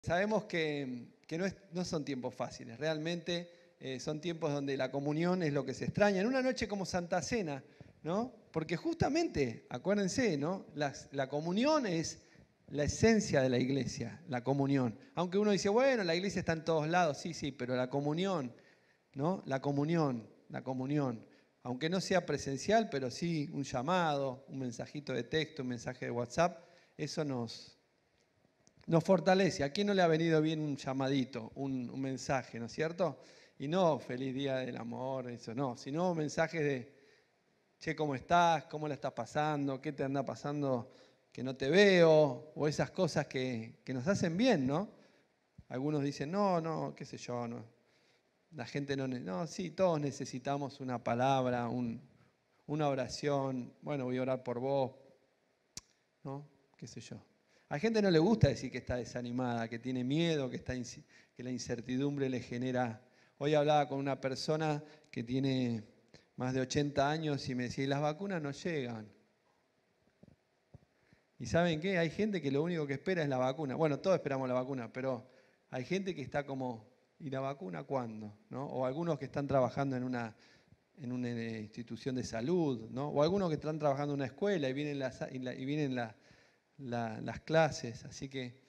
Sabemos que no son tiempos fáciles, realmente son tiempos donde la comunión es lo que se extraña. En una noche como Santa Cena, ¿no? Porque justamente, acuérdense, ¿no? La comunión es la esencia de la iglesia, la comunión. Aunque uno dice, bueno, la iglesia está en todos lados, sí, pero la comunión, ¿no? La comunión. Aunque no sea presencial, pero sí un llamado, un mensajito de texto, un mensaje de WhatsApp, eso nos fortalece. ¿A quién no le ha venido bien un llamadito, un mensaje, ¿no es cierto? Y no feliz día del amor, eso no, sino mensajes de, che, ¿cómo estás? ¿Cómo la estás pasando? ¿Qué te anda pasando que no te veo? O esas cosas que nos hacen bien, ¿no? Algunos dicen, no, qué sé yo, no. La gente no, sí, todos necesitamos una palabra, una oración. Bueno, voy a orar por vos, ¿no? Qué sé yo. A la gente no le gusta decir que está desanimada, que tiene miedo, que la incertidumbre le genera. Hoy hablaba con una persona que tiene más de 80 años y me decía, las vacunas no llegan. ¿Y saben qué? Hay gente que lo único que espera es la vacuna. Bueno, todos esperamos la vacuna, pero hay gente que está como, ¿y la vacuna cuándo? ¿No? O algunos que están trabajando en una institución de salud, ¿no? O algunos que están trabajando en una escuela y vienen las clases. Así que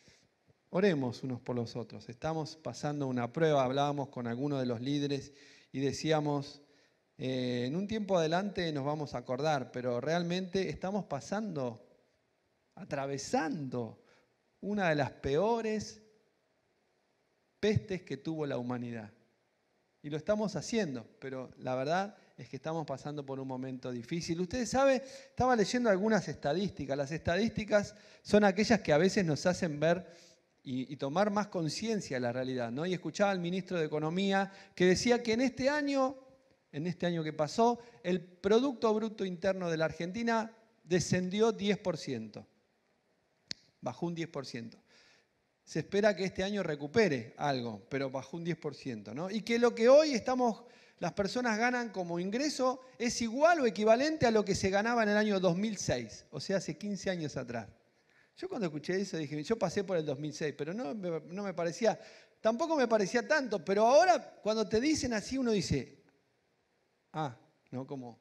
oremos unos por los otros. Estamos pasando una prueba. Hablábamos con algunos de los líderes y decíamos, en un tiempo adelante nos vamos a acordar, pero realmente estamos atravesando una de las peores pestes que tuvo la humanidad. Y lo estamos haciendo, pero la verdad es que estamos pasando por un momento difícil. Ustedes saben, estaba leyendo algunas estadísticas. Las estadísticas son aquellas que a veces nos hacen ver y tomar más conciencia de la realidad, ¿no? Y escuchaba al ministro de Economía que decía que en este año que pasó, el Producto Bruto Interno de la Argentina descendió 10%. Bajó un 10%. Se espera que este año recupere algo, pero bajó un 10%, ¿no? Y que lo que hoy las personas ganan como ingreso es igual o equivalente a lo que se ganaba en el año 2006, o sea, hace 15 años atrás. Yo cuando escuché eso dije, yo pasé por el 2006, pero no me parecía, tampoco me parecía tanto, pero ahora cuando te dicen así uno dice, ¿no? Como,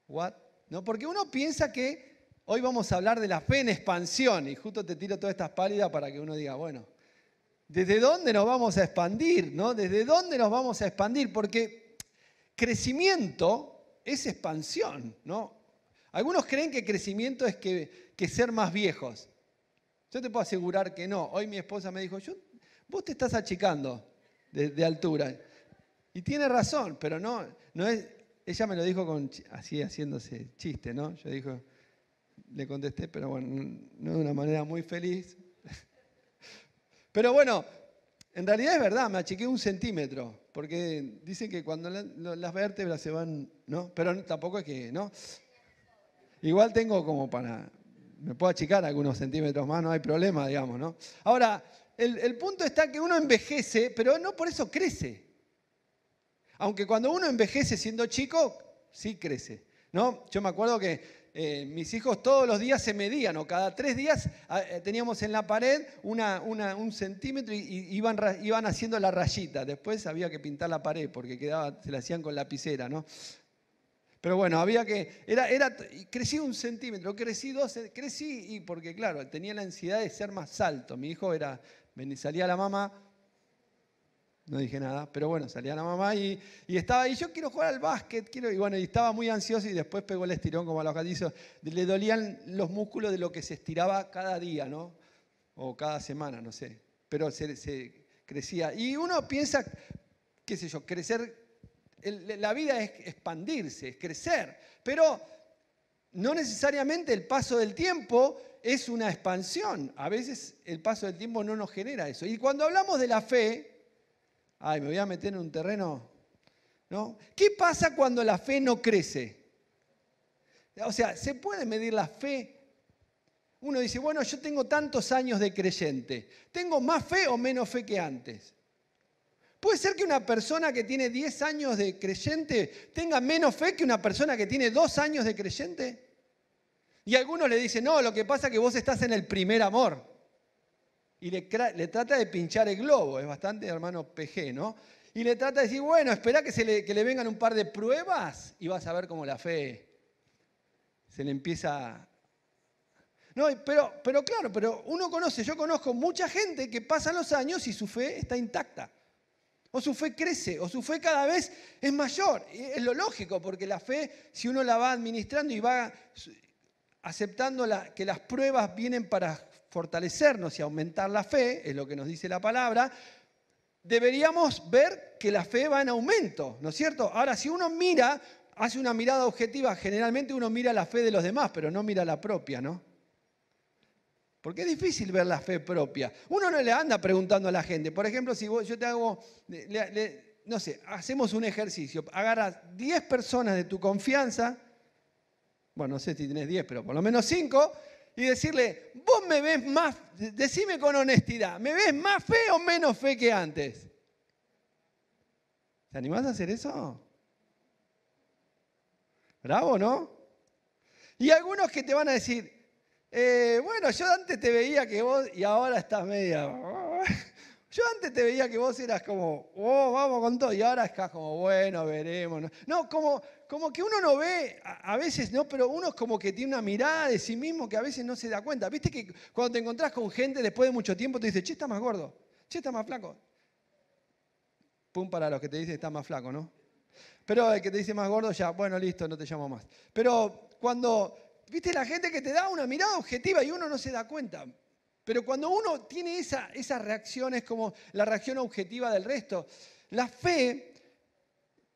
¿what? ¿No? Porque uno piensa que hoy vamos a hablar de la fe en expansión y justo te tiro todas estas pálidas para que uno diga, bueno, ¿desde dónde nos vamos a expandir? ¿No? ¿Desde dónde nos vamos a expandir? Porque crecimiento es expansión, ¿no? Algunos creen que crecimiento es que ser más viejos. Yo te puedo asegurar que no. Hoy mi esposa me dijo, vos te estás achicando de altura. Y tiene razón, pero no es. Ella me lo dijo así haciéndose chiste, ¿no? Le contesté, pero bueno, no de una manera muy feliz. Pero bueno, en realidad es verdad, me achiqué 1 centímetro, porque dicen que cuando las vértebras se van, ¿no? Pero tampoco es que, ¿no? Igual tengo como me puedo achicar algunos centímetros más, no hay problema, digamos, ¿no? Ahora, el punto está que uno envejece, pero no por eso crece. Aunque cuando uno envejece siendo chico, sí crece, ¿no? Yo me acuerdo que mis hijos todos los días se medían, o cada 3 días teníamos en la pared 1 centímetro y iban haciendo la rayita. Después había que pintar la pared porque se la hacían con lapicera, ¿no? Pero bueno, crecí 1 centímetro, crecí 2, crecí porque claro, tenía la ansiedad de ser más alto. Mi hijo salía la mamá, no dije nada, pero bueno, salía la mamá y estaba ahí, yo quiero jugar al básquet, y estaba muy ansioso y después pegó el estirón como a los gatizos. Le dolían los músculos de lo que se estiraba cada día, ¿no? O cada semana, no sé. Pero se crecía. Y uno piensa, qué sé yo, crecer, la vida es expandirse, es crecer. Pero no necesariamente el paso del tiempo es una expansión. A veces el paso del tiempo no nos genera eso. Y cuando hablamos de la fe, me voy a meter en un terreno, ¿no? ¿Qué pasa cuando la fe no crece? O sea, ¿se puede medir la fe? Uno dice, bueno, yo tengo tantos años de creyente. ¿Tengo más fe o menos fe que antes? ¿Puede ser que una persona que tiene 10 años de creyente tenga menos fe que una persona que tiene 2 años de creyente? Y algunos le dicen, no, lo que pasa es que vos estás en el primer amor. y le trata de pinchar el globo, es bastante hermano PG, ¿no? Y le trata de decir, bueno, espera que le vengan un par de pruebas y vas a ver cómo la fe se le empieza. No, pero claro, pero yo conozco mucha gente que pasan los años y su fe está intacta. O su fe crece, o su fe cada vez es mayor. Y es lo lógico, porque la fe, si uno la va administrando y va aceptando que las pruebas vienen para fortalecernos y aumentar la fe, es lo que nos dice la palabra, deberíamos ver que la fe va en aumento, ¿no es cierto? Ahora, si uno hace una mirada objetiva, generalmente uno mira la fe de los demás, pero no mira la propia, ¿no? Porque es difícil ver la fe propia. Uno no le anda preguntando a la gente. Por ejemplo, si yo te hago, no sé, hacemos un ejercicio. Agarras 10 personas de tu confianza, bueno, no sé si tenés 10, pero por lo menos 5, y decirle, vos me ves más, decime con honestidad, ¿me ves más fe o menos fe que antes? ¿Te animás a hacer eso? Bravo, ¿no? Y algunos que te van a decir, bueno, yo antes te veía que vos, y ahora estás media. Yo antes te veía que vos eras como, oh, vamos con todo, y ahora estás como, bueno, veremos. No, como que uno no ve, a veces no, pero uno es como que tiene una mirada de sí mismo que a veces no se da cuenta. ¿Viste que cuando te encontrás con gente después de mucho tiempo te dice, che, está más gordo, che, está más flaco? Pum para los que te dicen está más flaco, ¿no? Pero el que te dice más gordo ya, bueno, listo, no te llamo más. Pero cuando, viste, la gente que te da una mirada objetiva y uno no se da cuenta. Pero cuando uno tiene esa reacción, es como la reacción objetiva del resto. La fe,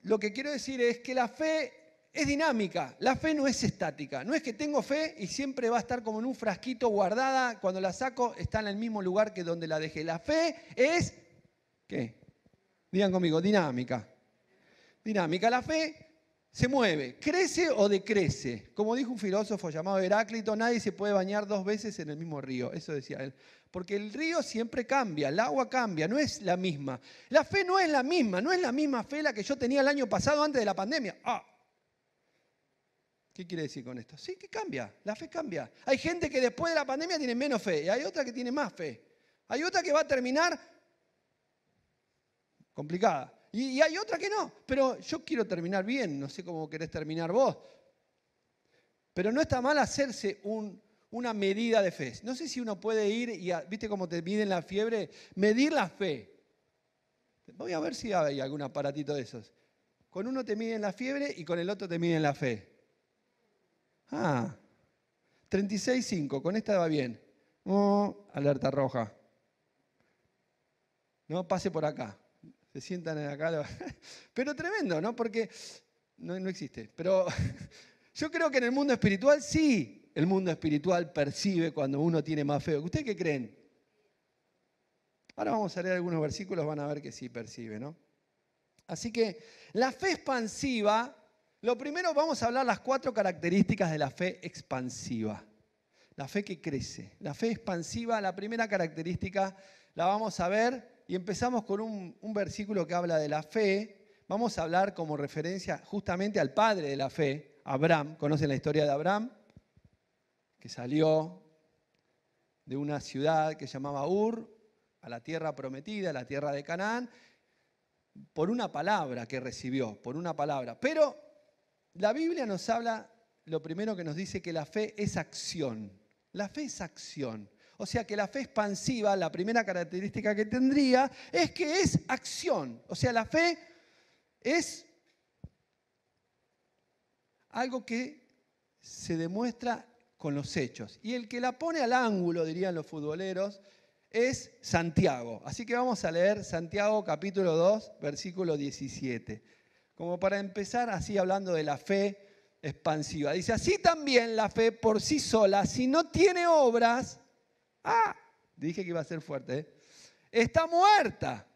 lo que quiero decir es que la fe es dinámica. La fe no es estática. No es que tengo fe y siempre va a estar como en un frasquito guardada. Cuando la saco está en el mismo lugar que donde la dejé. La fe es, ¿qué? Digan conmigo, dinámica. Dinámica. La fe se mueve, crece o decrece. Como dijo un filósofo llamado Heráclito, nadie se puede bañar 2 veces en el mismo río. Eso decía él. Porque el río siempre cambia, el agua cambia, no es la misma. La fe no es la misma fe la que yo tenía el año pasado antes de la pandemia. ¿Qué quiere decir con esto? Sí, que cambia, la fe cambia. Hay gente que después de la pandemia tiene menos fe y hay otra que tiene más fe. Hay otra que va a terminar complicada. Y hay otra que no, pero yo quiero terminar bien, no sé cómo querés terminar vos. Pero no está mal hacerse una medida de fe. No sé si uno puede ir y, ¿viste cómo te miden la fiebre? Medir la fe. Voy a ver si hay algún aparatito de esos. Con uno te miden la fiebre y con el otro te miden la fe. 36,5, con esta va bien. Alerta roja. No, pase por acá. Se sientan acá. Pero tremendo, ¿no? Porque no existe. Pero yo creo que en el mundo espiritual sí, el mundo espiritual percibe cuando uno tiene más fe. ¿Ustedes qué creen? Ahora vamos a leer algunos versículos, van a ver que sí percibe, ¿no? Así que la fe expansiva, lo primero vamos a hablar las 4 características de la fe expansiva. La fe que crece. La fe expansiva, la primera característica la vamos a ver. Y empezamos con un versículo que habla de la fe. Vamos a hablar como referencia justamente al padre de la fe, Abraham. ¿Conocen la historia de Abraham? Que salió de una ciudad que se llamaba Ur, a la tierra prometida, a la tierra de Canaán, por una palabra que recibió, por una palabra. Pero la Biblia nos habla, lo primero que nos dice que la fe es acción. La fe es acción. O sea que la fe expansiva, la primera característica que tendría es que es acción. O sea, la fe es algo que se demuestra con los hechos. Y el que la pone al ángulo, dirían los futboleros, es Santiago. Así que vamos a leer Santiago capítulo 2, versículo 17. Como para empezar así hablando de la fe expansiva. Dice, así también la fe por sí sola, si no tiene obras... dije que iba a ser fuerte, está muerta.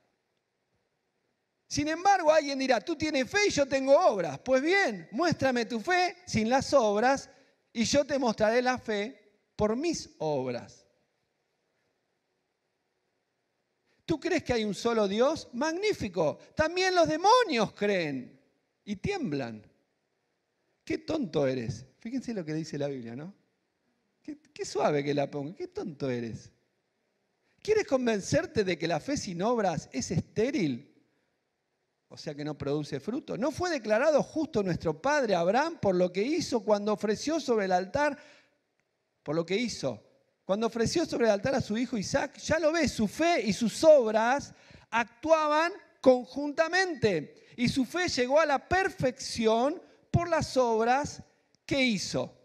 Sin embargo, alguien dirá, tú tienes fe y yo tengo obras. Pues bien, muéstrame tu fe sin las obras y yo te mostraré la fe por mis obras. ¿Tú crees que hay un solo Dios? Magnífico. También los demonios creen y tiemblan. Qué tonto eres. Fíjense lo que dice la Biblia, ¿no? Qué suave que la ponga. Qué tonto eres. ¿Quieres convencerte de que la fe sin obras es estéril? O sea que no produce fruto. ¿No fue declarado justo nuestro padre Abraham por lo que hizo cuando ofreció sobre el altar? Por lo que hizo. Cuando ofreció sobre el altar a su hijo Isaac, ya lo ves, su fe y sus obras actuaban conjuntamente. Y su fe llegó a la perfección por las obras que hizo.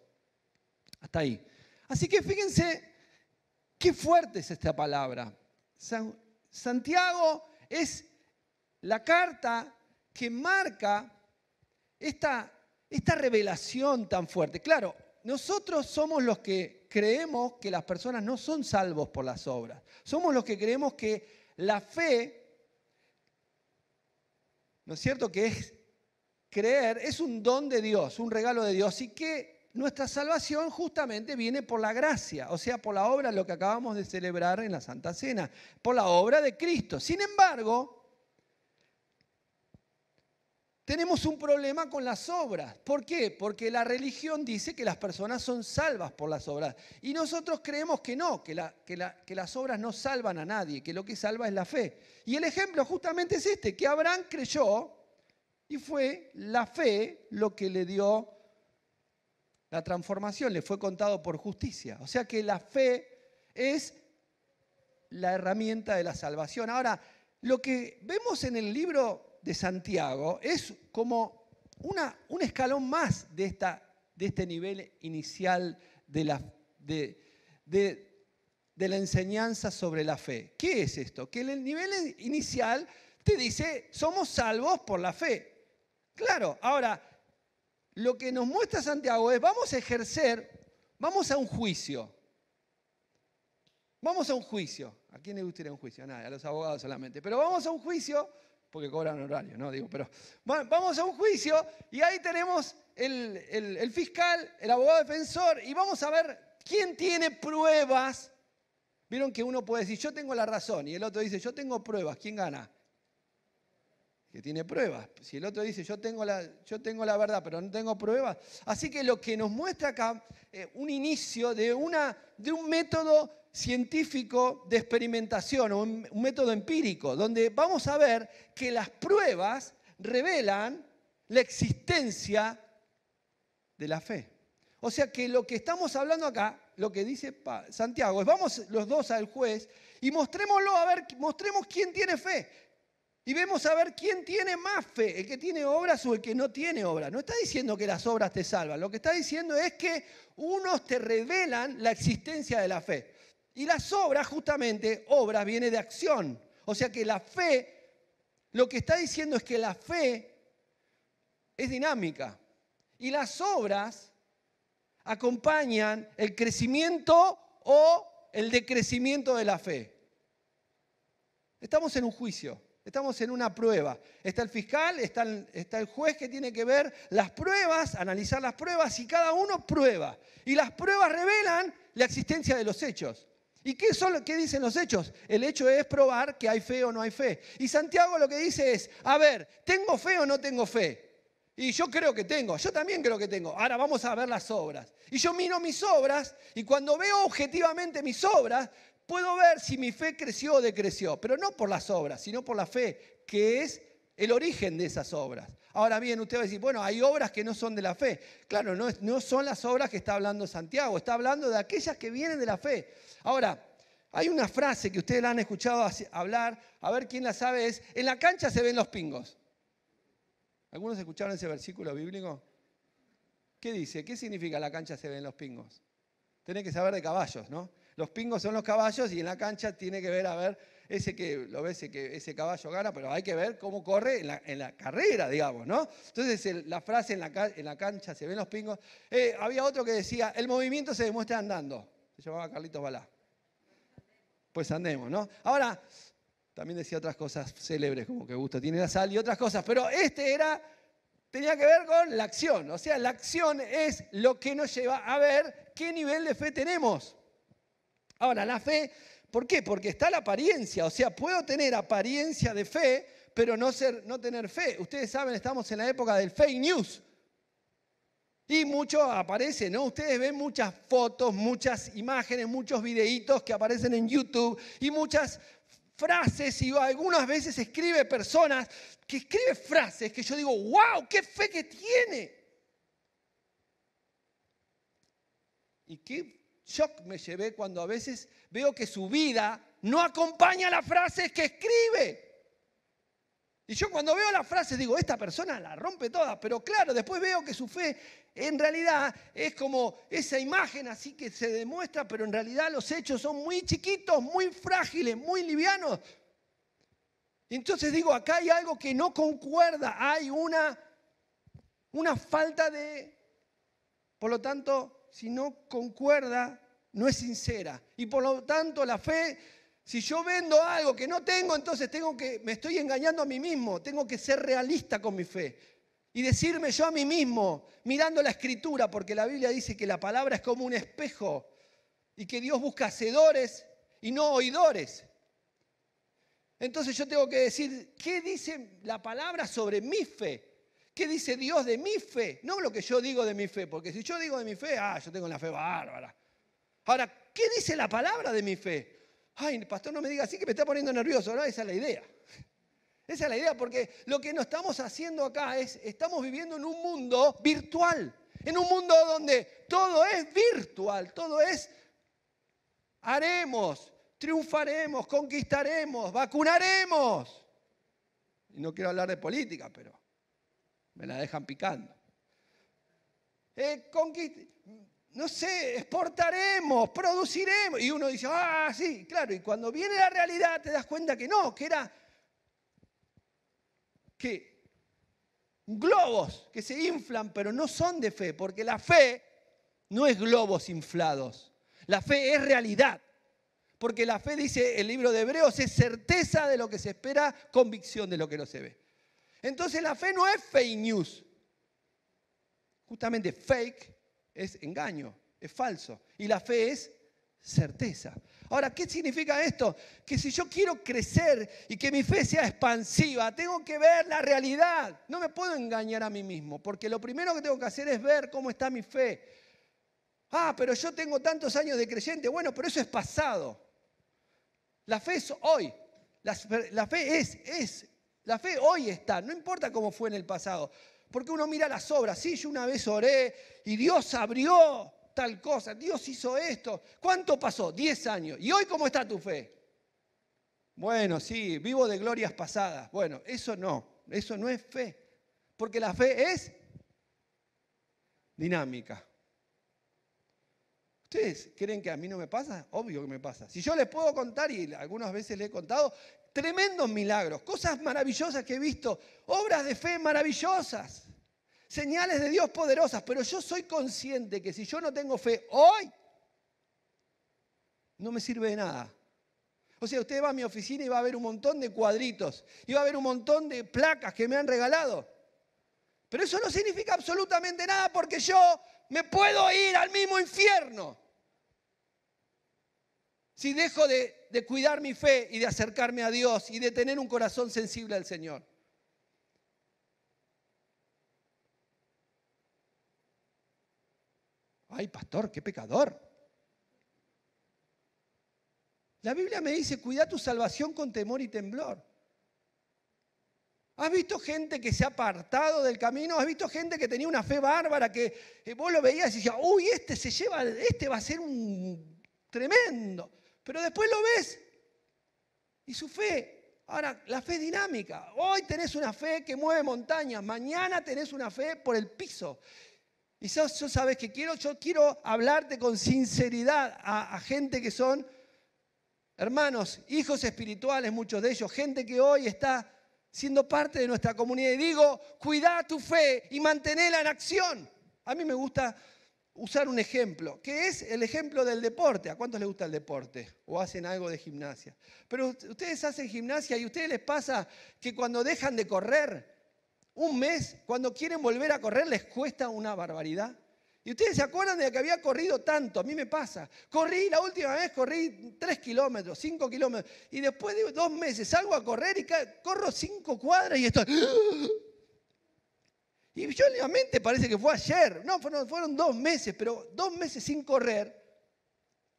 Hasta ahí. Así que fíjense qué fuerte es esta palabra. Santiago es la carta que marca esta revelación tan fuerte. Claro, nosotros somos los que creemos que las personas no son salvos por las obras. Somos los que creemos que la fe, ¿no es cierto?, que es creer, es un don de Dios, un regalo de Dios, y que nuestra salvación justamente viene por la gracia, o sea, por la obra, lo que acabamos de celebrar en la Santa Cena, por la obra de Cristo. Sin embargo, tenemos un problema con las obras. ¿Por qué? Porque la religión dice que las personas son salvas por las obras. Y nosotros creemos que no, que las obras no salvan a nadie, que lo que salva es la fe. Y el ejemplo justamente es este, que Abraham creyó y fue la fe lo que le dio la transformación, le fue contado por justicia. O sea que la fe es la herramienta de la salvación. Ahora, lo que vemos en el libro de Santiago es como un escalón más de este nivel inicial de la enseñanza sobre la fe. ¿Qué es esto? Que en el nivel inicial te dice, somos salvos por la fe. Claro, ahora, lo que nos muestra Santiago es, vamos a un juicio. Vamos a un juicio. ¿A quién le gustaría un juicio? A nadie, a los abogados solamente. Pero vamos a un juicio, porque cobran horario, ¿no? Digo, pero bueno, vamos a un juicio y ahí tenemos el fiscal, el abogado defensor, y vamos a ver quién tiene pruebas. Vieron que uno puede decir, yo tengo la razón, y el otro dice, yo tengo pruebas. ¿Quién gana? Que tiene pruebas. Si el otro dice, yo tengo la verdad, pero no tengo pruebas. Así que lo que nos muestra acá, un inicio de un método científico de experimentación, o un método empírico, donde vamos a ver que las pruebas revelan la existencia de la fe. O sea que lo que estamos hablando acá, lo que dice Santiago, es vamos los dos al juez y mostremos quién tiene fe. Y vemos a ver quién tiene más fe, el que tiene obras o el que no tiene obras. No está diciendo que las obras te salvan, lo que está diciendo es que unos te revelan la existencia de la fe. Y las obras, justamente, obras viene de acción. O sea que la fe, lo que está diciendo es que la fe es dinámica. Y las obras acompañan el crecimiento o el decrecimiento de la fe. Estamos en un juicio. Estamos en una prueba. Está el fiscal, está el juez que tiene que ver las pruebas, analizar las pruebas, y cada uno prueba. Y las pruebas revelan la existencia de los hechos. ¿Y qué dicen los hechos? El hecho es probar que hay fe o no hay fe. Y Santiago lo que dice es, a ver, ¿tengo fe o no tengo fe? Y yo creo que tengo, yo también creo que tengo. Ahora vamos a ver las obras. Y yo miro mis obras, y cuando veo objetivamente mis obras, puedo ver si mi fe creció o decreció, pero no por las obras, sino por la fe, que es el origen de esas obras. Ahora bien, usted va a decir, bueno, hay obras que no son de la fe. Claro, no son las obras que está hablando Santiago, está hablando de aquellas que vienen de la fe. Ahora, hay una frase que ustedes la han escuchado hablar, a ver quién la sabe, es, en la cancha se ven los pingos. ¿Algunos escucharon ese versículo bíblico? ¿Qué dice? ¿Qué significa la cancha se ven los pingos? Tenés que saber de caballos, ¿no? Los pingos son los caballos y en la cancha tiene que ver, a ver, ese caballo gana, pero hay que ver cómo corre en la carrera, digamos, ¿no? Entonces la frase en la cancha se ven los pingos. Había otro que decía, el movimiento se demuestra andando. Se llamaba Carlitos Balá. Pues andemos, ¿no? Ahora, también decía otras cosas célebres, como que gusto tiene la sal y otras cosas, pero tenía que ver con la acción. O sea, la acción es lo que nos lleva a ver qué nivel de fe tenemos. Ahora, la fe, ¿por qué? Porque está la apariencia. O sea, puedo tener apariencia de fe, pero no tener fe. Ustedes saben, estamos en la época del fake news. Y mucho aparece, ¿no? Ustedes ven muchas fotos, muchas imágenes, muchos videitos que aparecen en YouTube y muchas frases, y algunas veces escribe personas que escriben frases que yo digo, ¡wow! ¡Qué fe que tiene! Y qué shock me llevé cuando a veces veo que su vida no acompaña las frases que escribe. Y yo cuando veo las frases digo, esta persona la rompe toda, pero claro, después veo que su fe en realidad es como esa imagen así que se demuestra, pero en realidad los hechos son muy chiquitos, muy frágiles, muy livianos. Y entonces digo, acá hay algo que no concuerda, hay una falta de... Por lo tanto, si no concuerda, no es sincera. Y por lo tanto, la fe, si yo vendo algo que no tengo, entonces me estoy engañando a mí mismo. Tengo que ser realista con mi fe. Y decirme yo a mí mismo, mirando la Escritura, porque la Biblia dice que la palabra es como un espejo y que Dios busca hacedores y no oidores. Entonces yo tengo que decir, ¿qué dice la palabra sobre mi fe? ¿Qué dice Dios de mi fe? No lo que yo digo de mi fe, porque si yo digo de mi fe, yo tengo la fe bárbara. Ahora, ¿qué dice la palabra de mi fe? Ay, pastor, no me diga así que me está poniendo nervioso, ¿no? Esa es la idea. Esa es la idea, porque lo que nos estamos haciendo acá es, estamos viviendo en un mundo virtual, en un mundo donde todo es virtual, todo es haremos, triunfaremos, conquistaremos, vacunaremos. Y no quiero hablar de política, pero me la dejan picando. No sé, exportaremos, produciremos. Y uno dice, sí, claro. Y cuando viene la realidad te das cuenta que no, que era que globos que se inflan, pero no son de fe, porque la fe no es globos inflados. La fe es realidad. Porque la fe, dice el libro de Hebreos, es certeza de lo que se espera, convicción de lo que no se ve. Entonces la fe no es fake news. Justamente fake es engaño, es falso. Y la fe es certeza. Ahora, ¿qué significa esto? Que si yo quiero crecer y que mi fe sea expansiva, tengo que ver la realidad. No me puedo engañar a mí mismo, porque lo primero que tengo que hacer es ver cómo está mi fe. Pero yo tengo tantos años de creyente. Bueno, pero eso es pasado. La fe es hoy. La fe hoy está. No importa cómo fue en el pasado. Porque uno mira las obras. Sí, yo una vez oré y Dios abrió tal cosa. Dios hizo esto. ¿Cuánto pasó? 10 años. ¿Y hoy cómo está tu fe? Bueno, sí, vivo de glorias pasadas. Bueno, eso no es fe. Porque la fe es dinámica. ¿Ustedes creen que a mí no me pasa? Obvio que me pasa. Si yo les puedo contar, y algunas veces les he contado, tremendos milagros, cosas maravillosas que he visto, obras de fe maravillosas, señales de Dios poderosas, pero yo soy consciente que si yo no tengo fe hoy, no me sirve de nada. O sea, usted va a mi oficina y va a ver un montón de cuadritos, y va a ver un montón de placas que me han regalado. Pero eso no significa absolutamente nada porque yo me puedo ir al mismo infierno si dejo de cuidar mi fe y de acercarme a Dios y de tener un corazón sensible al Señor. Ay, pastor, qué pecador. La Biblia me dice, cuida tu salvación con temor y temblor. ¿Has visto gente que se ha apartado del camino? ¿Has visto gente que tenía una fe bárbara que vos lo veías y decías, uy, este va a ser un tremendo? Pero después lo ves y su fe, ahora la fe es dinámica. Hoy tenés una fe que mueve montañas, mañana tenés una fe por el piso. Y yo sabes que yo quiero hablarte con sinceridad a gente que son hermanos, hijos espirituales, muchos de ellos, gente que hoy está siendo parte de nuestra comunidad. Y digo, cuida tu fe y mantenela en acción. A mí me gusta usar un ejemplo, que es el ejemplo del deporte. ¿A cuántos les gusta el deporte? O hacen algo de gimnasia. Pero ustedes hacen gimnasia y a ustedes les pasa que cuando dejan de correr, un mes, cuando quieren volver a correr, les cuesta una barbaridad. Y ustedes se acuerdan de que había corrido tanto, a mí me pasa. La última vez corrí 3 kilómetros, 5 kilómetros. Y después de 2 meses salgo a correr y corro 5 cuadras y estoy... Y yo en la mente parece que fue ayer. No, fueron 2 meses, pero 2 meses sin correr.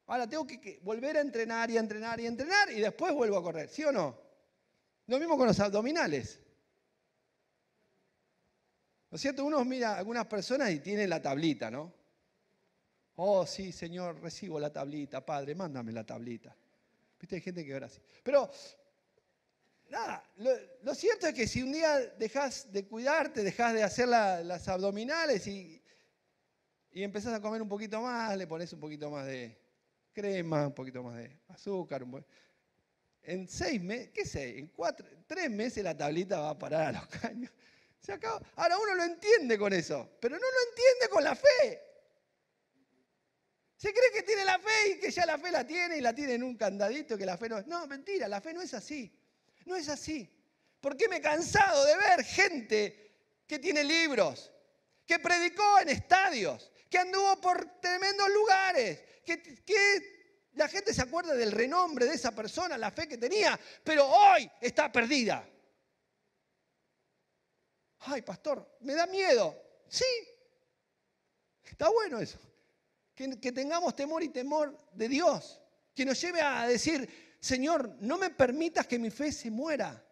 Ahora tengo que volver a entrenar y a entrenar y a entrenar y después vuelvo a correr, ¿sí o no? Lo mismo con los abdominales. ¿No es cierto? Uno mira a algunas personas y tienen la tablita, ¿no? Oh, sí, Señor, recibo la tablita, Padre, mándame la tablita. ¿Viste? Hay gente que ora así. Pero, nada, lo cierto es que si un día dejas de cuidarte, dejas de hacer las abdominales y empezás a comer un poquito más, le pones un poquito más de crema, un poquito más de azúcar. En 6 meses, ¿qué sé? En 3 meses la tablita va a parar a los caños. Se acabó. Ahora uno lo entiende con eso, pero no lo entiende con la fe. Se cree que tiene la fe y que ya la fe la tiene y la tiene en un candadito, que la fe no es. No, mentira, la fe no es así. No es así. Porque me he cansado de ver gente que tiene libros, que predicó en estadios, que anduvo por tremendos lugares, que la gente se acuerda del renombre de esa persona, la fe que tenía, pero hoy está perdida. Ay, pastor, me da miedo. Sí, está bueno eso. Que tengamos temor y temor de Dios. Que nos lleve a decir, Señor, no me permitas que mi fe se muera.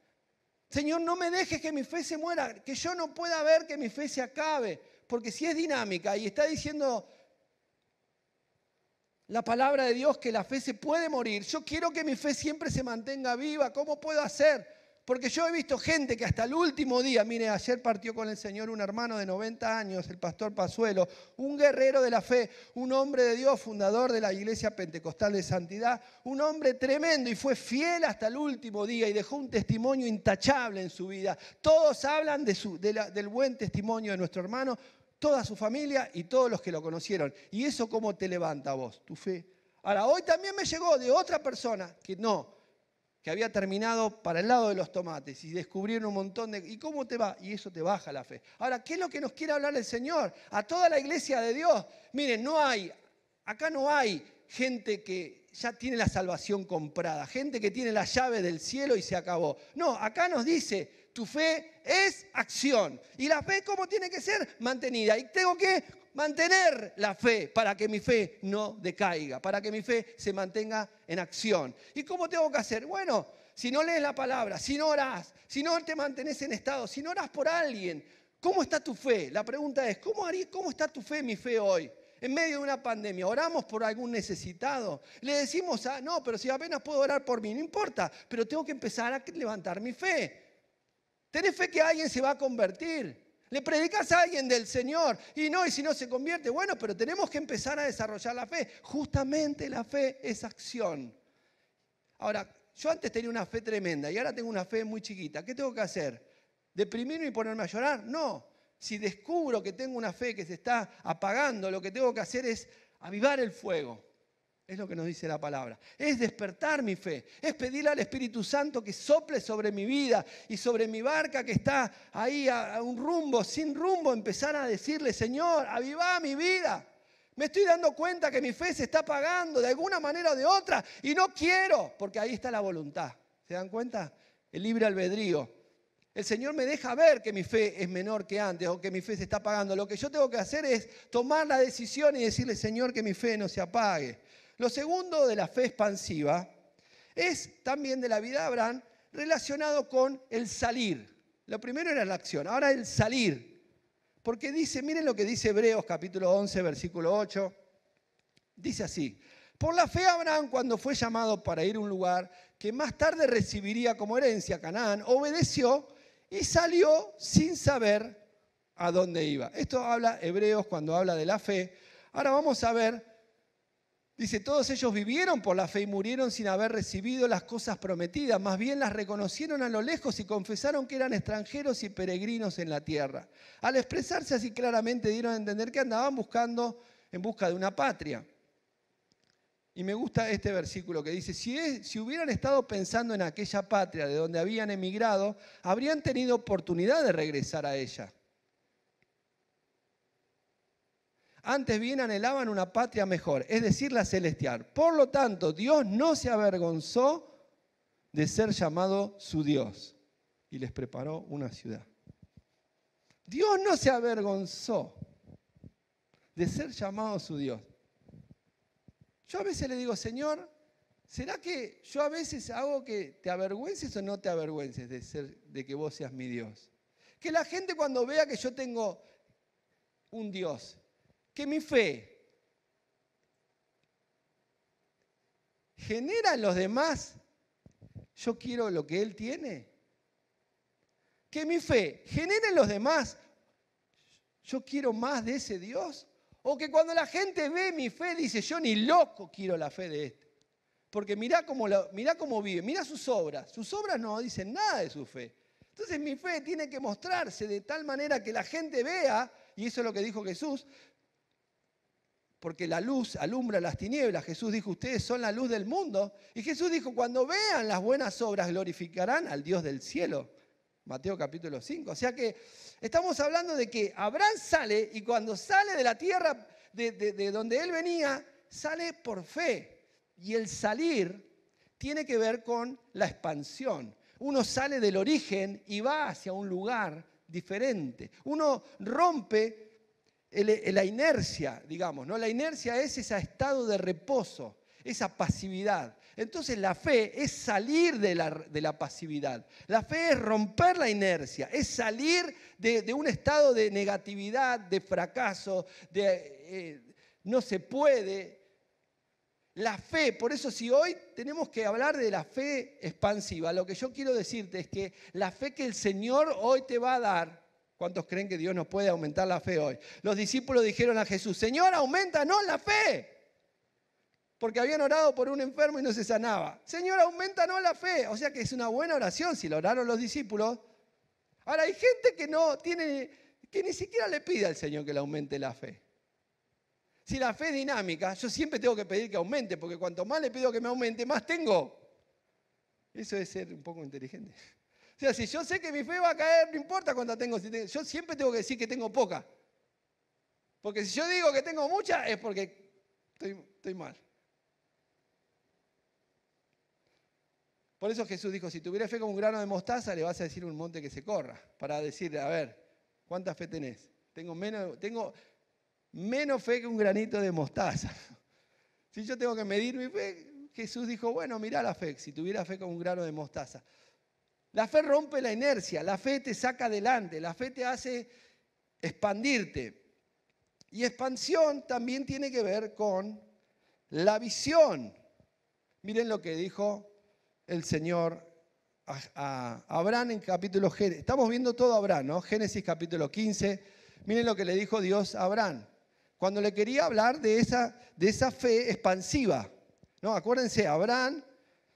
Señor, no me dejes que mi fe se muera. Que yo no pueda ver que mi fe se acabe. Porque si es dinámica y está diciendo la palabra de Dios que la fe se puede morir, yo quiero que mi fe siempre se mantenga viva. ¿Cómo puedo hacer? Porque yo he visto gente que hasta el último día, mire, ayer partió con el Señor un hermano de 90 años, el pastor Pazuelo, un guerrero de la fe, un hombre de Dios, fundador de la Iglesia Pentecostal de Santidad, un hombre tremendo y fue fiel hasta el último día y dejó un testimonio intachable en su vida. Todos hablan del buen testimonio de nuestro hermano, toda su familia y todos los que lo conocieron. ¿Y eso cómo te levanta a vos, tu fe? Ahora, hoy también me llegó de otra persona que había terminado para el lado de los tomates y descubrieron un montón de... ¿Y cómo te va? Y eso te baja la fe. Ahora, ¿qué es lo que nos quiere hablar el Señor? A toda la iglesia de Dios. Miren, acá no hay gente que ya tiene la salvación comprada, gente que tiene la llave del cielo y se acabó. No, acá nos dice, tu fe es acción. ¿Y la fe cómo tiene que ser? Mantenida. Y tengo que mantener la fe para que mi fe no decaiga, para que mi fe se mantenga en acción. ¿Y cómo tengo que hacer? Bueno, si no lees la palabra, si no orás, si no te mantenés en estado, si no orás por alguien, ¿cómo está tu fe? La pregunta es, ¿cómo está tu fe, mi fe hoy? En medio de una pandemia, ¿oramos por algún necesitado? Le decimos, no, pero si apenas puedo orar por mí, no importa, pero tengo que empezar a levantar mi fe. ¿Tenés fe que alguien se va a convertir? Le predicas a alguien del Señor y si no se convierte, bueno, pero tenemos que empezar a desarrollar la fe. Justamente la fe es acción. Ahora, yo antes tenía una fe tremenda y ahora tengo una fe muy chiquita. ¿Qué tengo que hacer? ¿Deprimirme y ponerme a llorar? No. Si descubro que tengo una fe que se está apagando, lo que tengo que hacer es avivar el fuego. Es lo que nos dice la palabra. Es despertar mi fe. Es pedirle al Espíritu Santo que sople sobre mi vida y sobre mi barca que está ahí a un rumbo, sin rumbo, empezar a decirle, Señor, avivá mi vida. Me estoy dando cuenta que mi fe se está apagando de alguna manera o de otra y no quiero, porque ahí está la voluntad. ¿Se dan cuenta? El libre albedrío. El Señor me deja ver que mi fe es menor que antes o que mi fe se está apagando. Lo que yo tengo que hacer es tomar la decisión y decirle, Señor, que mi fe no se apague. Lo segundo de la fe expansiva es también de la vida de Abraham relacionado con el salir. Lo primero era la acción, ahora el salir. Porque miren lo que dice Hebreos capítulo 11, versículo 8. Dice así, por la fe Abraham cuando fue llamado para ir a un lugar que más tarde recibiría como herencia Canaán, obedeció y salió sin saber a dónde iba. Esto habla Hebreos cuando habla de la fe. Ahora vamos a ver. Dice, todos ellos vivieron por la fe y murieron sin haber recibido las cosas prometidas. Más bien las reconocieron a lo lejos y confesaron que eran extranjeros y peregrinos en la tierra. Al expresarse así claramente dieron a entender que andaban en busca de una patria. Y me gusta este versículo que dice, si hubieran estado pensando en aquella patria de donde habían emigrado, habrían tenido oportunidad de regresar a ella. Antes bien anhelaban una patria mejor, es decir, la celestial. Por lo tanto, Dios no se avergonzó de ser llamado su Dios y les preparó una ciudad. Dios no se avergonzó de ser llamado su Dios. Yo a veces le digo, Señor, ¿será que yo a veces hago que te avergüences o no te avergüences de que vos seas mi Dios? Que la gente cuando vea que yo tengo un Dios, que mi fe genera en los demás, yo quiero lo que Él tiene. Que mi fe genere en los demás, yo quiero más de ese Dios. O que cuando la gente ve mi fe dice, yo ni loco quiero la fe de este. Porque mirá cómo vive, mirá sus obras. Sus obras no dicen nada de su fe. Entonces mi fe tiene que mostrarse de tal manera que la gente vea, y eso es lo que dijo Jesús, porque la luz alumbra las tinieblas. Jesús dijo, ustedes son la luz del mundo. Y Jesús dijo, cuando vean las buenas obras glorificarán al Dios del cielo. Mateo capítulo 5. O sea que estamos hablando de que Abraham sale y cuando sale de la tierra de donde él venía, sale por fe. Y el salir tiene que ver con la expansión. Uno sale del origen y va hacia un lugar diferente. Uno rompe la inercia, digamos, ¿no? La inercia es ese estado de reposo, esa pasividad. Entonces la fe es salir de la pasividad. La fe es romper la inercia, es salir de un estado de negatividad, de fracaso, no se puede. La fe, por eso si hoy tenemos que hablar de la fe expansiva, lo que yo quiero decirte es que la fe que el Señor hoy te va a dar, ¿cuántos creen que Dios nos puede aumentar la fe hoy? Los discípulos dijeron a Jesús, Señor, aumentanos la fe. Porque habían orado por un enfermo y no se sanaba. Señor, aumentanos la fe. O sea que es una buena oración si lo oraron los discípulos. Ahora hay gente que ni siquiera le pide al Señor que le aumente la fe. Si la fe es dinámica, yo siempre tengo que pedir que aumente, porque cuanto más le pido que me aumente, más tengo. Eso es ser un poco inteligente. O sea, si yo sé que mi fe va a caer, no importa cuánta tengo, yo siempre tengo que decir que tengo poca. Porque si yo digo que tengo mucha, es porque estoy mal. Por eso Jesús dijo, si tuviera fe como un grano de mostaza, le vas a decir a un monte que se corra. Para decirle, a ver, ¿cuánta fe tenés? Tengo menos fe que un granito de mostaza. Si yo tengo que medir mi fe, Jesús dijo, bueno, mirá la fe, si tuviera fe como un grano de mostaza. La fe rompe la inercia, la fe te saca adelante, la fe te hace expandirte. Y expansión también tiene que ver con la visión. Miren lo que dijo el Señor a Abraham en capítulo Génesis. Estamos viendo todo Abraham, ¿no? Génesis capítulo 15. Miren lo que le dijo Dios a Abraham. Cuando le quería hablar de esa fe expansiva. ¿No? Acuérdense, Abraham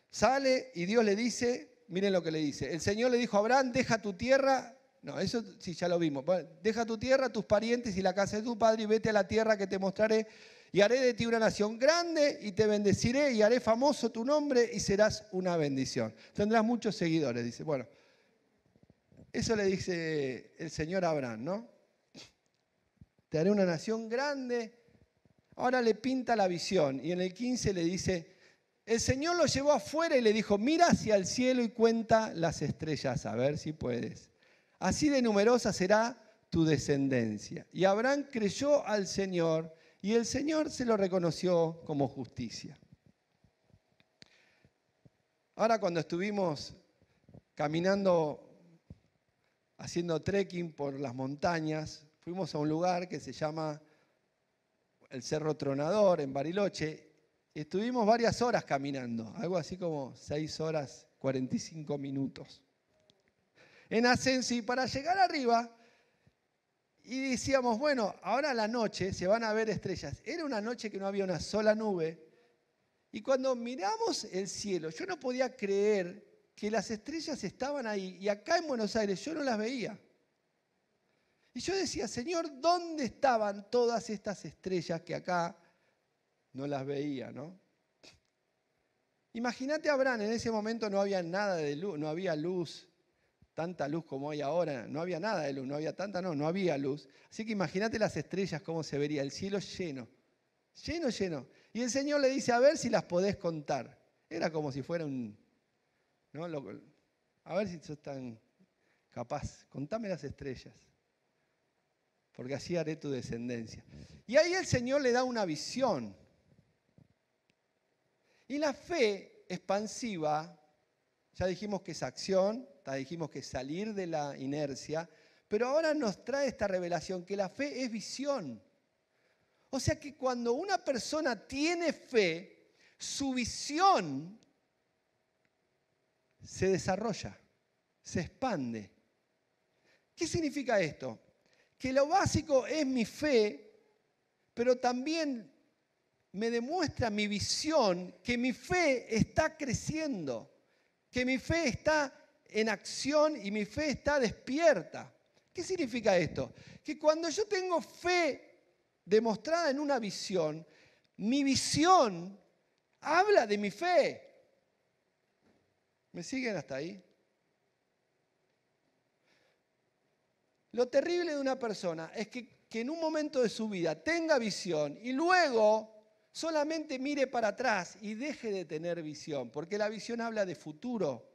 sale y Dios le dice, miren lo que le dice. El Señor le dijo a Abraham, deja tu tierra. No, eso sí ya lo vimos. Deja tu tierra, tus parientes y la casa de tu padre y vete a la tierra que te mostraré. Y haré de ti una nación grande y te bendeciré y haré famoso tu nombre y serás una bendición. Tendrás muchos seguidores, dice. Bueno, eso le dice el Señor a Abraham, ¿no? Te haré una nación grande. Ahora le pinta la visión y en el 15 le dice, el Señor lo llevó afuera y le dijo, mira hacia el cielo y cuenta las estrellas, a ver si puedes. Así de numerosa será tu descendencia. Y Abraham creyó al Señor y el Señor se lo reconoció como justicia. Ahora cuando estuvimos caminando, haciendo trekking por las montañas, fuimos a un lugar que se llama el Cerro Tronador en Bariloche. Estuvimos varias horas caminando, algo así como 6 horas 45 minutos. En ascenso y para llegar arriba, y decíamos, bueno, ahora a la noche se van a ver estrellas. Era una noche que no había una sola nube. Y cuando miramos el cielo, yo no podía creer que las estrellas estaban ahí. Y acá en Buenos Aires yo no las veía. Y yo decía, Señor, ¿dónde estaban todas estas estrellas que acá no las veía, ¿no? Imagínate a Abraham, en ese momento no había nada de luz, no había luz. Tanta luz como hay ahora, no había nada de luz, no había luz. Así que imagínate las estrellas, cómo se vería, el cielo lleno, lleno, lleno. Y el Señor le dice, a ver si las podés contar. Era como si fuera ¿no? A ver si sos tan capaz, contame las estrellas. porque así haré tu descendencia. Y ahí el Señor le da una visión. Y la fe expansiva, ya dijimos que es acción, ya dijimos que es salir de la inercia, pero ahora nos trae esta revelación que la fe es visión. O sea que cuando una persona tiene fe, su visión se desarrolla, se expande. ¿Qué significa esto? Que lo básico es mi fe, pero también me demuestra mi visión que mi fe está creciendo, que mi fe está en acción y mi fe está despierta. ¿Qué significa esto? Que cuando yo tengo fe demostrada en una visión, mi visión habla de mi fe. ¿Me siguen hasta ahí? Lo terrible de una persona es que en un momento de su vida tenga visión y luego solamente mire para atrás y deje de tener visión, porque la visión habla de futuro,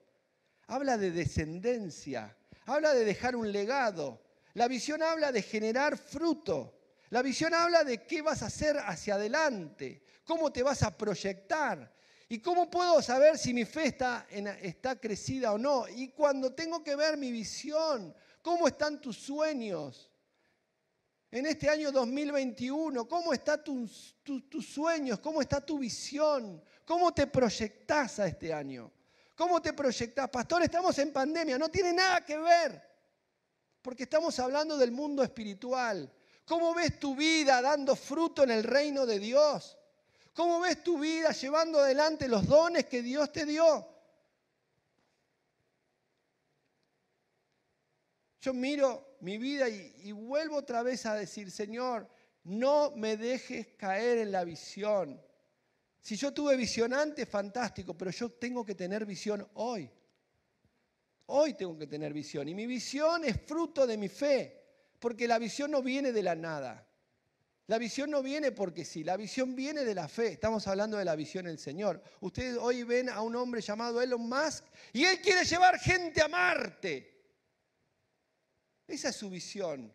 habla de descendencia, habla de dejar un legado. La visión habla de generar fruto. La visión habla de qué vas a hacer hacia adelante, cómo te vas a proyectar y cómo puedo saber si mi fe está crecida o no. Y cuando tengo que ver mi visión, cómo están tus sueños. En este año 2021, ¿cómo están tus sueños? ¿Cómo está tu visión? ¿Cómo te proyectás a este año? ¿Cómo te proyectás? Pastor, estamos en pandemia, no tiene nada que ver, porque estamos hablando del mundo espiritual. ¿Cómo ves tu vida dando fruto en el reino de Dios? ¿Cómo ves tu vida llevando adelante los dones que Dios te dio? Yo miro mi vida y vuelvo otra vez a decir, Señor, no me dejes caer en la visión. Si yo tuve visión antes, fantástico, pero yo tengo que tener visión hoy. Hoy tengo que tener visión. Y mi visión es fruto de mi fe, porque la visión no viene de la nada. La visión no viene porque sí, la visión viene de la fe. Estamos hablando de la visión del Señor. Ustedes hoy ven a un hombre llamado Elon Musk y él quiere llevar gente a Marte. Esa es su visión.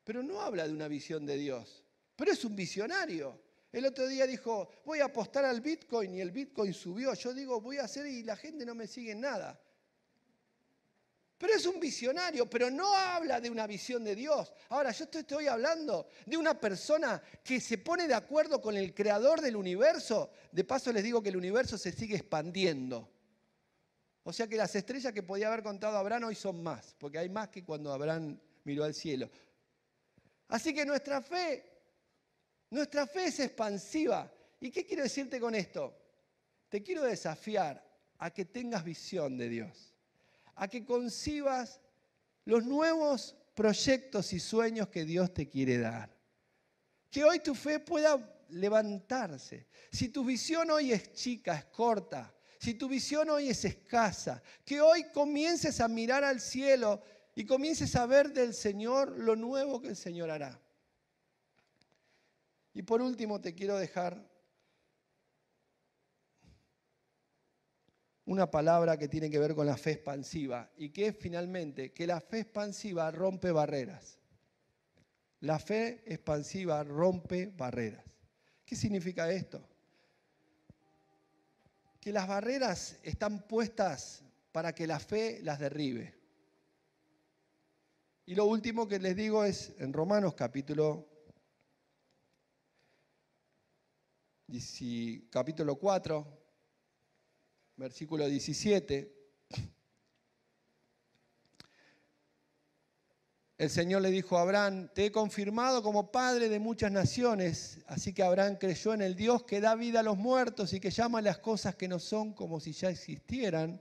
Pero no habla de una visión de Dios. Pero es un visionario. El otro día dijo, voy a apostar al Bitcoin y el Bitcoin subió. Yo digo, voy a hacer y la gente no me sigue en nada. Pero es un visionario, pero no habla de una visión de Dios. Ahora, yo estoy hablando de una persona que se pone de acuerdo con el creador del universo. De paso les digo que el universo se sigue expandiendo. O sea que las estrellas que podía haber contado Abraham hoy son más, porque hay más que cuando Abraham miró al cielo. Así que nuestra fe es expansiva. ¿Y qué quiero decirte con esto? Te quiero desafiar a que tengas visión de Dios, a que concibas los nuevos proyectos y sueños que Dios te quiere dar. Que hoy tu fe pueda levantarse. Si tu visión hoy es chica, es corta, si tu visión hoy es escasa, que hoy comiences a mirar al cielo y comiences a ver del Señor lo nuevo que el Señor hará. Y por último te quiero dejar una palabra que tiene que ver con la fe expansiva y que es finalmente que la fe expansiva rompe barreras. La fe expansiva rompe barreras. ¿Qué significa esto? Que las barreras están puestas para que la fe las derribe. Y lo último que les digo es en Romanos capítulo 4, versículo 17. El Señor le dijo a Abraham, te he confirmado como padre de muchas naciones. Así que Abraham creyó en el Dios que da vida a los muertos y que llama las cosas que no son como si ya existieran.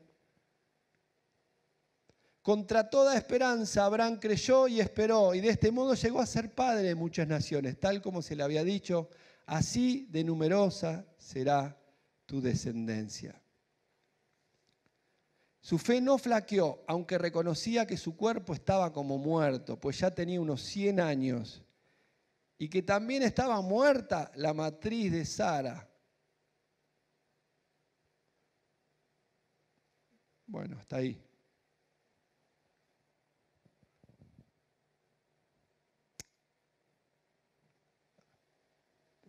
Contra toda esperanza, Abraham creyó y esperó, y de este modo llegó a ser padre de muchas naciones, tal como se le había dicho, así de numerosa será tu descendencia. Su fe no flaqueó, aunque reconocía que su cuerpo estaba como muerto, pues ya tenía unos 100 años, y que también estaba muerta la matriz de Sara. Bueno, hasta ahí.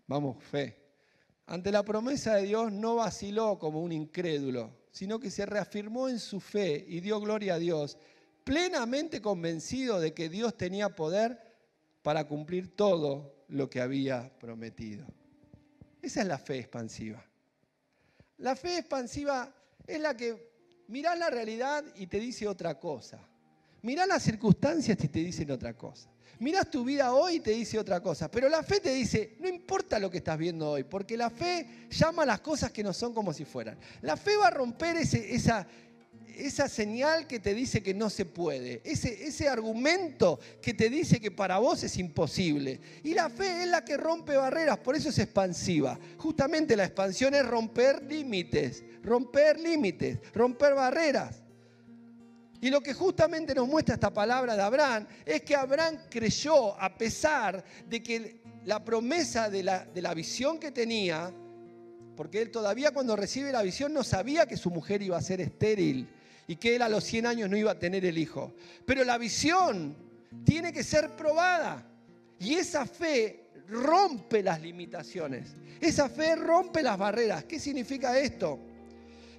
Vamos, fe. Ante la promesa de Dios no vaciló como un incrédulo, sino que se reafirmó en su fe y dio gloria a Dios, plenamente convencido de que Dios tenía poder para cumplir todo lo que había prometido. Esa es la fe expansiva. La fe expansiva es la que mirás la realidad y te dice otra cosa. Mirás las circunstancias y te dicen otra cosa. Mirás tu vida hoy y te dice otra cosa. Pero la fe te dice, no importa lo que estás viendo hoy, porque la fe llama a las cosas que no son como si fueran. La fe va a romper esa señal que te dice que no se puede, ese argumento que te dice que para vos es imposible. Y la fe es la que rompe barreras, por eso es expansiva. Justamente la expansión es romper límites, romper barreras. Y lo que justamente nos muestra esta palabra de Abraham es que Abraham creyó a pesar de que la promesa de la visión que tenía, porque él todavía cuando recibe la visión no sabía que su mujer iba a ser estéril y que él a los 100 años no iba a tener el hijo. Pero la visión tiene que ser probada y esa fe rompe las limitaciones. Esa fe rompe las barreras. ¿Qué significa esto?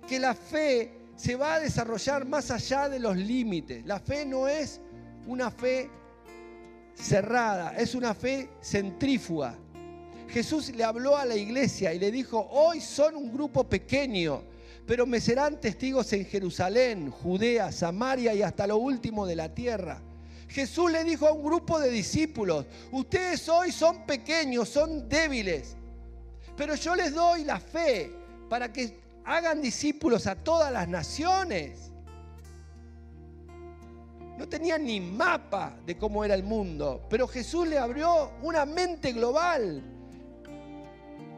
Que la fe se va a desarrollar más allá de los límites. La fe no es una fe cerrada, es una fe centrífuga. Jesús le habló a la iglesia y le dijo, hoy son un grupo pequeño, pero me serán testigos en Jerusalén, Judea, Samaria y hasta lo último de la tierra. Jesús le dijo a un grupo de discípulos, ustedes hoy son pequeños, son débiles, pero yo les doy la fe para que hagan discípulos a todas las naciones. No tenían ni mapa de cómo era el mundo, pero Jesús le abrió una mente global.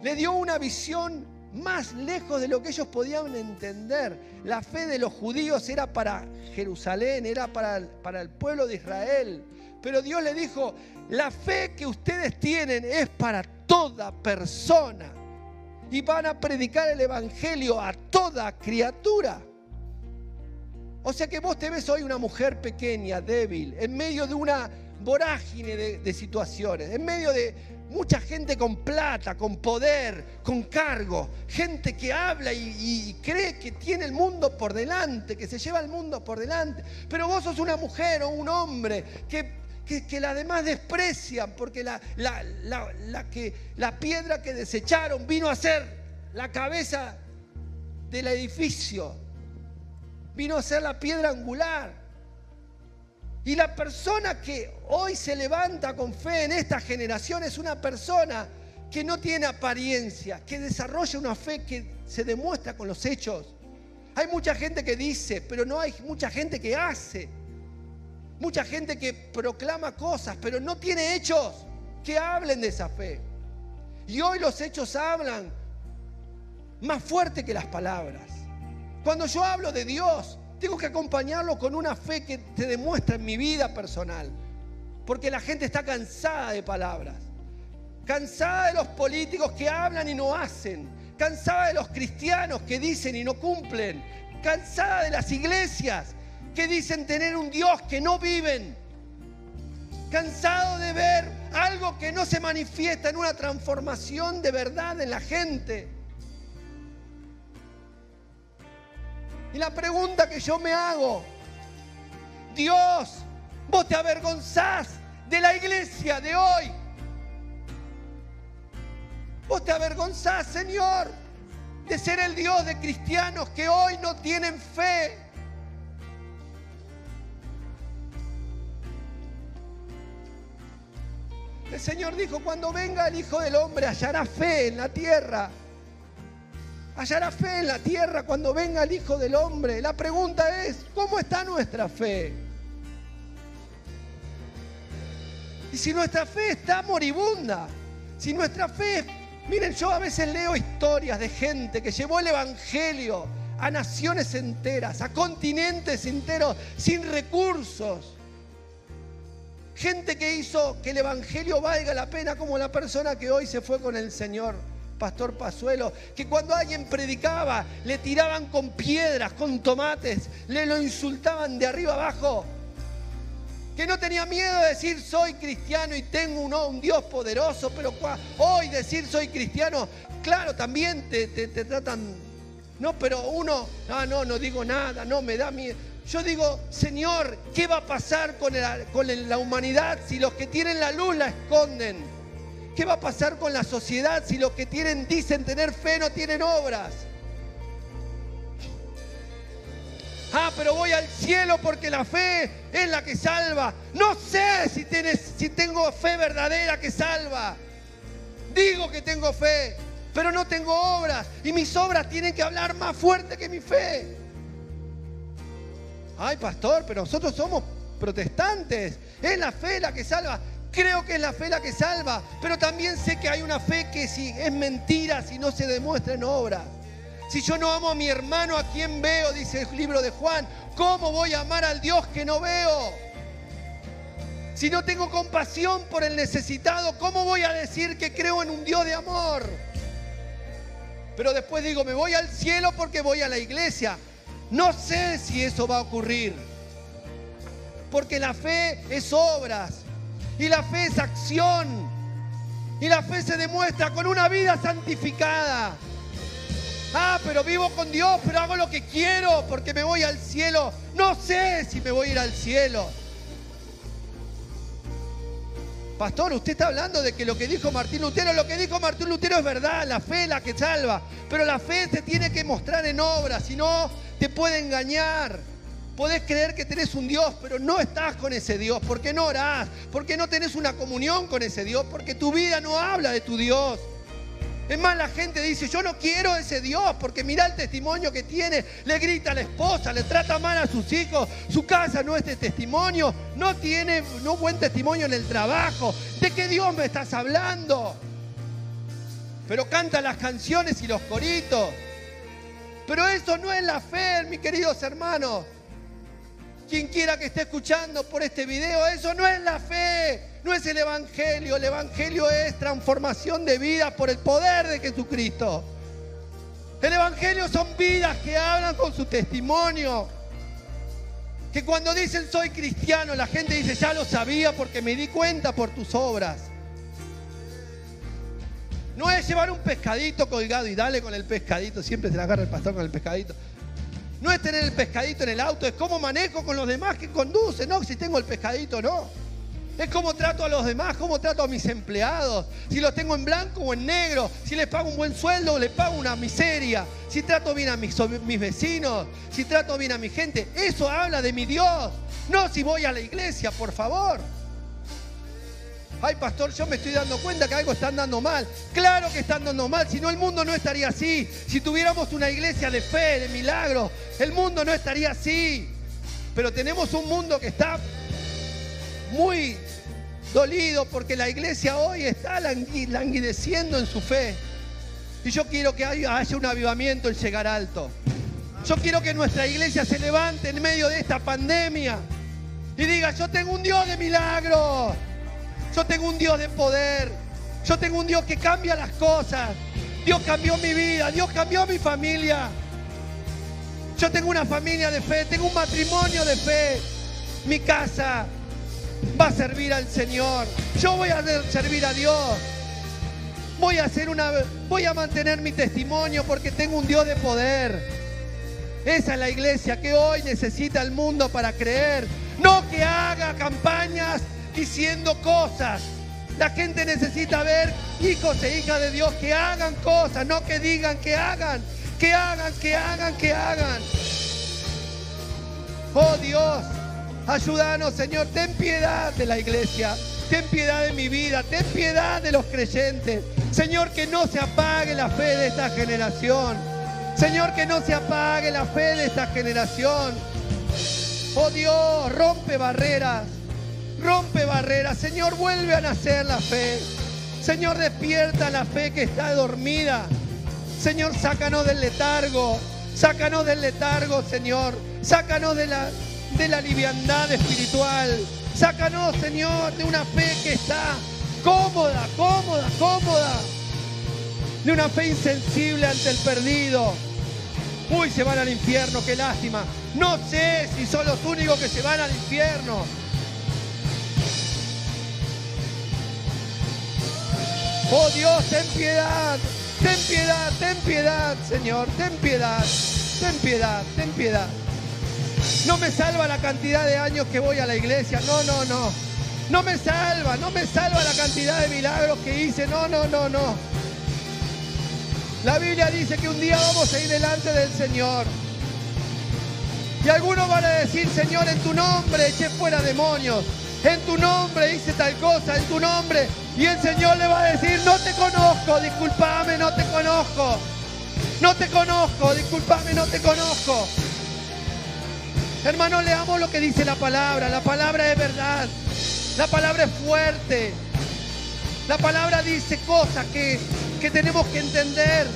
Le dio una visión más lejos de lo que ellos podían entender. La fe de los judíos era para Jerusalén, era para el pueblo de Israel. Pero Dios le dijo, la fe que ustedes tienen es para toda persona. Y van a predicar el evangelio a toda criatura. O sea que vos te ves hoy una mujer pequeña, débil, en medio de una vorágine de situaciones, en medio de mucha gente con plata, con poder, con cargo, gente que habla y cree que tiene el mundo por delante, que se lleva el mundo por delante. Pero vos sos una mujer o un hombre que las demás desprecian porque la piedra que desecharon vino a ser la cabeza del edificio, vino a ser la piedra angular. Y la persona que hoy se levanta con fe en esta generación es una persona que no tiene apariencia, que desarrolla una fe que se demuestra con los hechos. Hay mucha gente que dice, pero no hay mucha gente que hace. Mucha gente que proclama cosas, pero no tiene hechos que hablen de esa fe. Y hoy los hechos hablan más fuerte que las palabras. Cuando yo hablo de Dios, tengo que acompañarlo con una fe que te demuestra en mi vida personal. Porque la gente está cansada de palabras. Cansada de los políticos que hablan y no hacen. Cansada de los cristianos que dicen y no cumplen. Cansada de las iglesias que dicen tener un Dios que no viven. Cansado de ver algo que no se manifiesta en una transformación de verdad en la gente. Y la pregunta que yo me hago, Dios, vos te avergonzás de la iglesia de hoy. Vos te avergonzás, Señor, de ser el Dios de cristianos que hoy no tienen fe. El Señor dijo, cuando venga el Hijo del Hombre hallará fe en la tierra. Hallará fe en la tierra cuando venga el Hijo del Hombre. La pregunta es, ¿cómo está nuestra fe? Y si nuestra fe está moribunda, si nuestra fe... Miren, yo a veces leo historias de gente que llevó el evangelio a naciones enteras, a continentes enteros, sin recursos. Gente que hizo que el evangelio valga la pena, como la persona que hoy se fue con el Señor, Pastor Pazuelo, que cuando alguien predicaba, le tiraban con piedras, con tomates, le lo insultaban de arriba abajo. Que no tenía miedo de decir soy cristiano y tengo un Dios poderoso, pero hoy decir soy cristiano, claro, también te tratan, no, pero uno, no digo nada, no, me da miedo. Yo digo, Señor, ¿qué va a pasar con la humanidad si los que tienen la luz la esconden? ¿Qué va a pasar con la sociedad si los que dicen tener fe no tienen obras? Pero voy al cielo porque la fe es la que salva. No sé si tengo fe verdadera que salva. Digo que tengo fe, pero no tengo obras. Y mis obras tienen que hablar más fuerte que mi fe. Ay, pastor, pero nosotros somos protestantes. Es la fe la que salva. Creo que es la fe la que salva. Pero también sé que hay una fe que es mentira si no se demuestra en obras. Si yo no amo a mi hermano, ¿a quién veo? Dice el libro de Juan. ¿Cómo voy a amar al Dios que no veo? Si no tengo compasión por el necesitado, ¿cómo voy a decir que creo en un Dios de amor? Pero después digo, me voy al cielo porque voy a la iglesia. No sé si eso va a ocurrir. Porque la fe es obras. Y la fe es acción. Y la fe se demuestra con una vida santificada. Pero vivo con Dios, pero hago lo que quiero porque me voy al cielo. No sé si me voy a ir al cielo. Pastor, usted está hablando de que lo que dijo Martín Lutero es verdad, la fe es la que salva. Pero la fe se tiene que mostrar en obras, si no te puede engañar. Podés creer que tenés un Dios, pero no estás con ese Dios. ¿Por qué no orás? ¿Por qué no tenés una comunión con ese Dios? Porque tu vida no habla de tu Dios. Es más, la gente dice, yo no quiero ese Dios porque mirá el testimonio que tiene, le grita a la esposa, le trata mal a sus hijos, su casa no es de testimonio, no tiene buen testimonio en el trabajo. ¿De qué Dios me estás hablando? Pero canta las canciones y los coritos. Pero eso no es la fe, mis queridos hermanos. Quien quiera que esté escuchando por este video, eso no es la fe. No es el Evangelio. El Evangelio es transformación de vidas por el poder de Jesucristo. El Evangelio son vidas que hablan con su testimonio. Que cuando dicen soy cristiano, la gente dice ya lo sabía porque me di cuenta por tus obras. No es llevar un pescadito colgado y dale con el pescadito. Siempre se la agarra el pastor con el pescadito. No es tener el pescadito en el auto, es cómo manejo con los demás que conducen. No, si tengo el pescadito, no. Es cómo trato a los demás, cómo trato a mis empleados. Si los tengo en blanco o en negro. Si les pago un buen sueldo o les pago una miseria. Si trato bien a mis vecinos. Si trato bien a mi gente. Eso habla de mi Dios. No si voy a la iglesia, por favor. Ay, pastor, yo me estoy dando cuenta que algo está andando mal. Claro que está andando mal, si no el mundo no estaría así. Si tuviéramos una iglesia de fe, de milagros, el mundo no estaría así. Pero tenemos un mundo que está muy dolido porque la iglesia hoy está languideciendo en su fe. Y yo quiero que haya un avivamiento en llegar alto. Yo quiero que nuestra iglesia se levante en medio de esta pandemia y diga, yo tengo un Dios de milagros. Yo tengo un Dios de poder. Yo tengo un Dios que cambia las cosas. Dios cambió mi vida. Dios cambió mi familia. Yo tengo una familia de fe. Tengo un matrimonio de fe. Mi casa va a servir al Señor. Yo voy a servir a Dios. Voy a mantener mi testimonio porque tengo un Dios de poder. Esa es la iglesia que hoy necesita el mundo para creer. No que haga campañas diciendo cosas. La gente necesita ver hijos e hijas de Dios que hagan cosas, no que digan, que hagan. Oh Dios, ayúdanos, Señor, ten piedad de la iglesia, ten piedad de mi vida, ten piedad de los creyentes. Señor, que no se apague la fe de esta generación. Señor, que no se apague la fe de esta generación. Oh Dios, rompe barreras. Rompe barreras, Señor, vuelve a nacer la fe. Señor, despierta la fe que está dormida. Señor, sácanos del letargo. Sácanos del letargo, Señor. Sácanos de la liviandad espiritual. Sácanos, Señor, de una fe que está cómoda. De una fe insensible ante el perdido. Uy, se van al infierno, qué lástima. No sé si son los únicos que se van al infierno. Oh Dios, ten piedad, ten piedad, ten piedad, Señor, ten piedad, ten piedad, ten piedad. No me salva la cantidad de años que voy a la iglesia, no, no, no. No me salva la cantidad de milagros que hice, no, no, no, no. La Biblia dice que un día vamos a ir delante del Señor. Y algunos van a decir, Señor, en tu nombre eché fuera demonios. En tu nombre hice tal cosa, en tu nombre. Y el Señor le va a decir, no te conozco, discúlpame, no te conozco. No te conozco, discúlpame, no te conozco. Hermanos, leamos lo que dice la palabra. La palabra es verdad. La palabra es fuerte. La palabra dice cosas que tenemos que entender.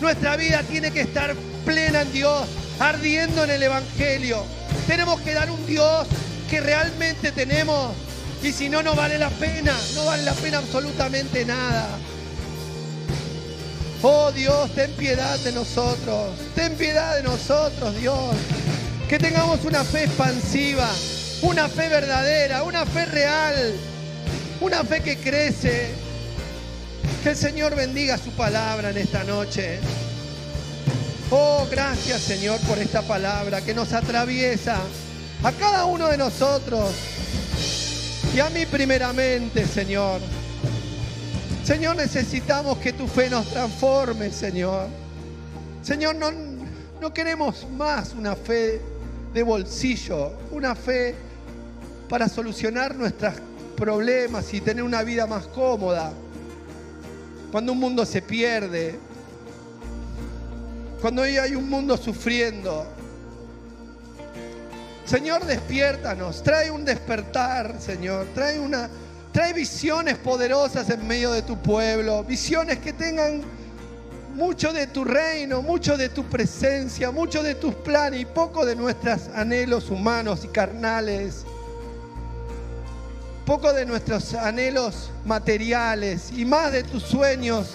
Nuestra vida tiene que estar plena en Dios, ardiendo en el Evangelio. Tenemos que dar un Dios que realmente tenemos. Y si no, no vale la pena. No vale la pena absolutamente nada. Oh Dios, ten piedad de nosotros. Ten piedad de nosotros, Dios. Que tengamos una fe expansiva, una fe verdadera, una fe real, una fe que crece. Que el Señor bendiga su palabra en esta noche. Oh, gracias, Señor, por esta palabra que nos atraviesa a cada uno de nosotros y a mí primeramente, Señor. Señor, necesitamos que tu fe nos transforme, Señor. Señor, no queremos más una fe de bolsillo, una fe para solucionar nuestros problemas y tener una vida más cómoda. Cuando un mundo se pierde, cuando hay un mundo sufriendo. Señor, despiértanos, trae un despertar, Señor, trae visiones poderosas en medio de tu pueblo, visiones que tengan mucho de tu reino, mucho de tu presencia, mucho de tus planes y poco de nuestros anhelos humanos y carnales, poco de nuestros anhelos materiales y más de tus sueños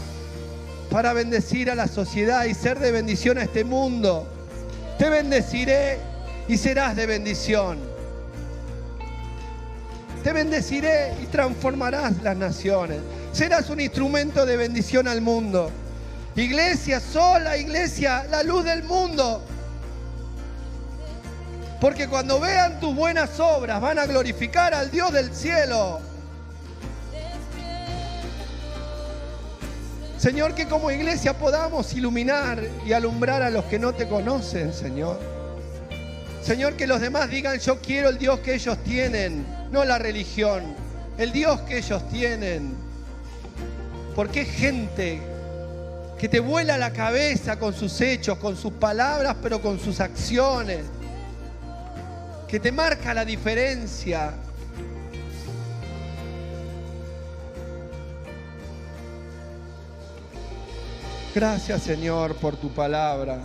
para bendecir a la sociedad y ser de bendición a este mundo. Te bendeciré y serás de bendición. Te bendeciré y transformarás las naciones. Serás un instrumento de bendición al mundo. Iglesia sola, iglesia, la luz del mundo. Porque cuando vean tus buenas obras van a glorificar al Dios del cielo. Señor, que como iglesia podamos iluminar y alumbrar a los que no te conocen, Señor. Señor, que los demás digan, yo quiero el Dios que ellos tienen, no la religión, el Dios que ellos tienen. Porque es gente que te vuela la cabeza con sus hechos, con sus palabras, pero con sus acciones. Que te marca la diferencia. Gracias, Señor, por tu palabra.